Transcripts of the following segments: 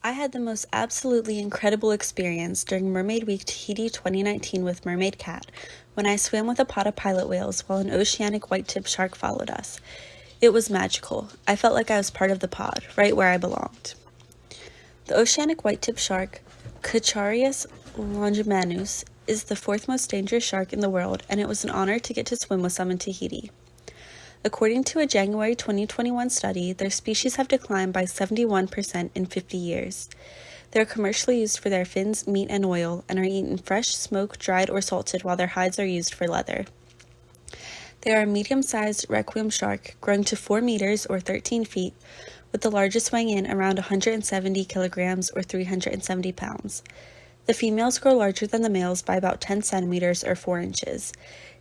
I had the most absolutely incredible experience during Mermaid Week Tahiti 2019 with Mermaid Kat when I swam with a pod of pilot whales while an oceanic whitetip shark followed us. It was magical. I felt like I was part of the pod, right where I belonged. The oceanic whitetip shark, Cacharius longimanus, is the fourth most dangerous shark in the world, and it was an honor to get to swim with some in Tahiti. According to a January 2021 study, their species have declined by 71% in 50 years. They are commercially used for their fins, meat, and oil, and are eaten fresh, smoked, dried, or salted, while their hides are used for leather. They are a medium-sized requiem shark, growing to 4 meters or 13 feet, with the largest weighing in around 170 kilograms or 370 pounds. The females grow larger than the males by about 10 centimeters or 4 inches.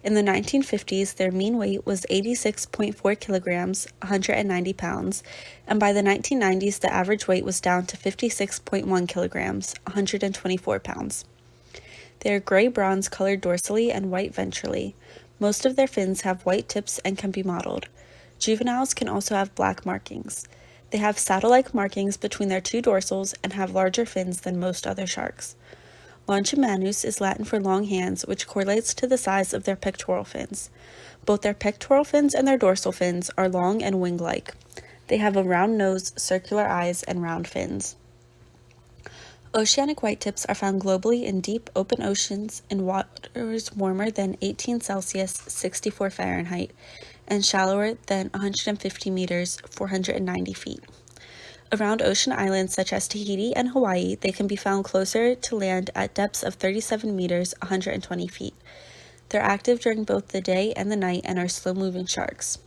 In the 1950s, their mean weight was 86.4 kilograms, 190 pounds, and by the 1990s, the average weight was down to 56.1 kilograms, 124 pounds. They are gray-bronze colored dorsally and white ventrally. Most of their fins have white tips and can be mottled. Juveniles can also have black markings. They have saddle-like markings between their two dorsals and have larger fins than most other sharks. Longimanus is Latin for long hands, which correlates to the size of their pectoral fins. Both their pectoral fins and their dorsal fins are long and wing-like. They have a round nose, circular eyes, and round fins. Oceanic whitetips are found globally in deep, open oceans in waters warmer than 18 Celsius, 64 Fahrenheit, and shallower than 150 meters, 490 feet. Around ocean islands such as Tahiti and Hawaii, they can be found closer to land at depths of 37 meters, 120 feet. They're active during both the day and the night and are slow-moving sharks.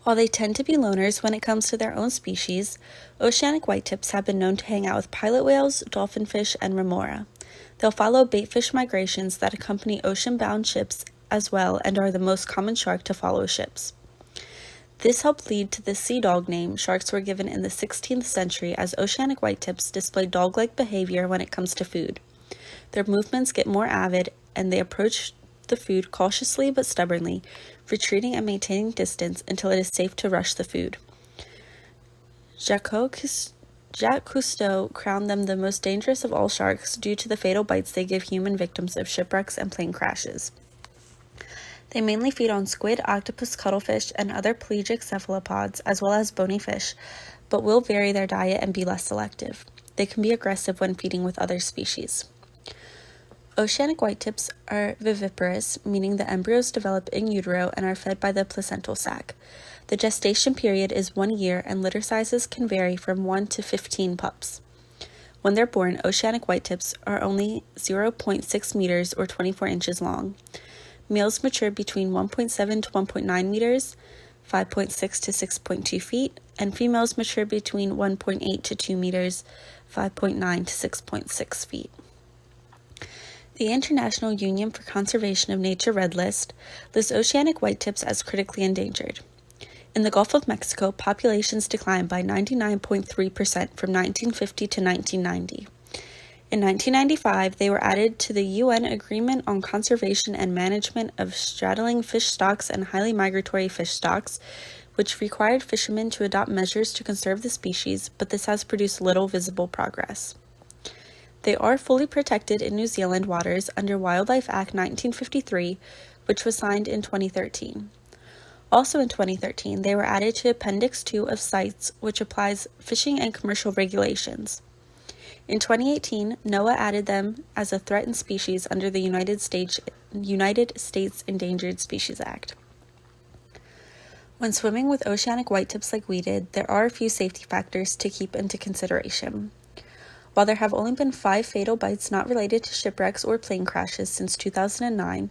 While they tend to be loners when it comes to their own species, oceanic whitetips have been known to hang out with pilot whales, dolphinfish, and remora. They'll follow baitfish migrations that accompany ocean-bound ships as well and are the most common shark to follow ships. This helped lead to the sea dog name sharks were given in the 16th century, as oceanic whitetips display dog-like behavior when it comes to food. Their movements get more avid, and they approach the food cautiously but stubbornly, retreating and maintaining distance until it is safe to rush the food. Jacques Cousteau crowned them the most dangerous of all sharks due to the fatal bites they give human victims of shipwrecks and plane crashes. They mainly feed on squid, octopus, cuttlefish, and other pelagic cephalopods, as well as bony fish, but will vary their diet and be less selective. They can be aggressive when feeding with other species. Oceanic whitetips are viviparous, meaning the embryos develop in utero and are fed by the placental sac. The gestation period is 1 year, and litter sizes can vary from 1 to 15 pups. When they're born, oceanic whitetips are only 0.6 meters or 24 inches long. Males mature between 1.7 to 1.9 meters, 5.6 to 6.2 feet, and females mature between 1.8 to 2 meters, 5.9 to 6.6 feet. The International Union for Conservation of Nature Red List lists oceanic whitetips as critically endangered. In the Gulf of Mexico, populations declined by 99.3% from 1950 to 1990. In 1995, they were added to the UN Agreement on Conservation and Management of Straddling Fish Stocks and Highly Migratory Fish Stocks, which required fishermen to adopt measures to conserve the species, but this has produced little visible progress. They are fully protected in New Zealand waters under Wildlife Act 1953, which was signed in 2013. Also in 2013, they were added to Appendix 2 of CITES, which applies fishing and commercial regulations. In 2018, NOAA added them as a threatened species under the United States Endangered Species Act. When swimming with oceanic whitetips like we did, there are a few safety factors to keep into consideration. While there have only been 5 fatal bites not related to shipwrecks or plane crashes since 2009,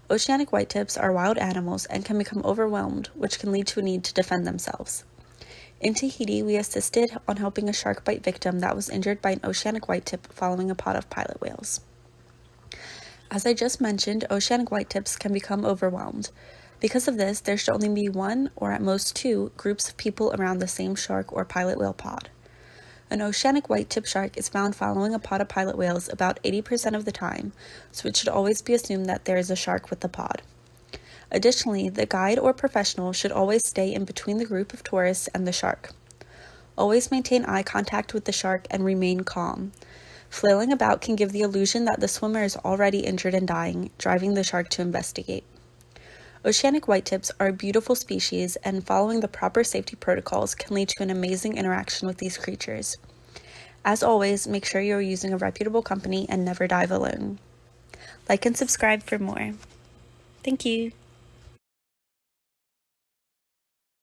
oceanic whitetips are wild animals and can become overwhelmed, which can lead to a need to defend themselves. In Tahiti, we assisted on helping a shark bite victim that was injured by an oceanic whitetip following a pod of pilot whales. As I just mentioned, oceanic whitetips can become overwhelmed. Because of this, there should only be 1 or at most 2 groups of people around the same shark or pilot whale pod. An oceanic whitetip shark is found following a pod of pilot whales about 80% of the time, so it should always be assumed that there is a shark with the pod. Additionally, the guide or professional should always stay in between the group of tourists and the shark. Always maintain eye contact with the shark and remain calm. Flailing about can give the illusion that the swimmer is already injured and dying, driving the shark to investigate. Oceanic whitetips are a beautiful species, and following the proper safety protocols can lead to an amazing interaction with these creatures. As always, make sure you are using a reputable company and never dive alone. Like and subscribe for more. Thank you.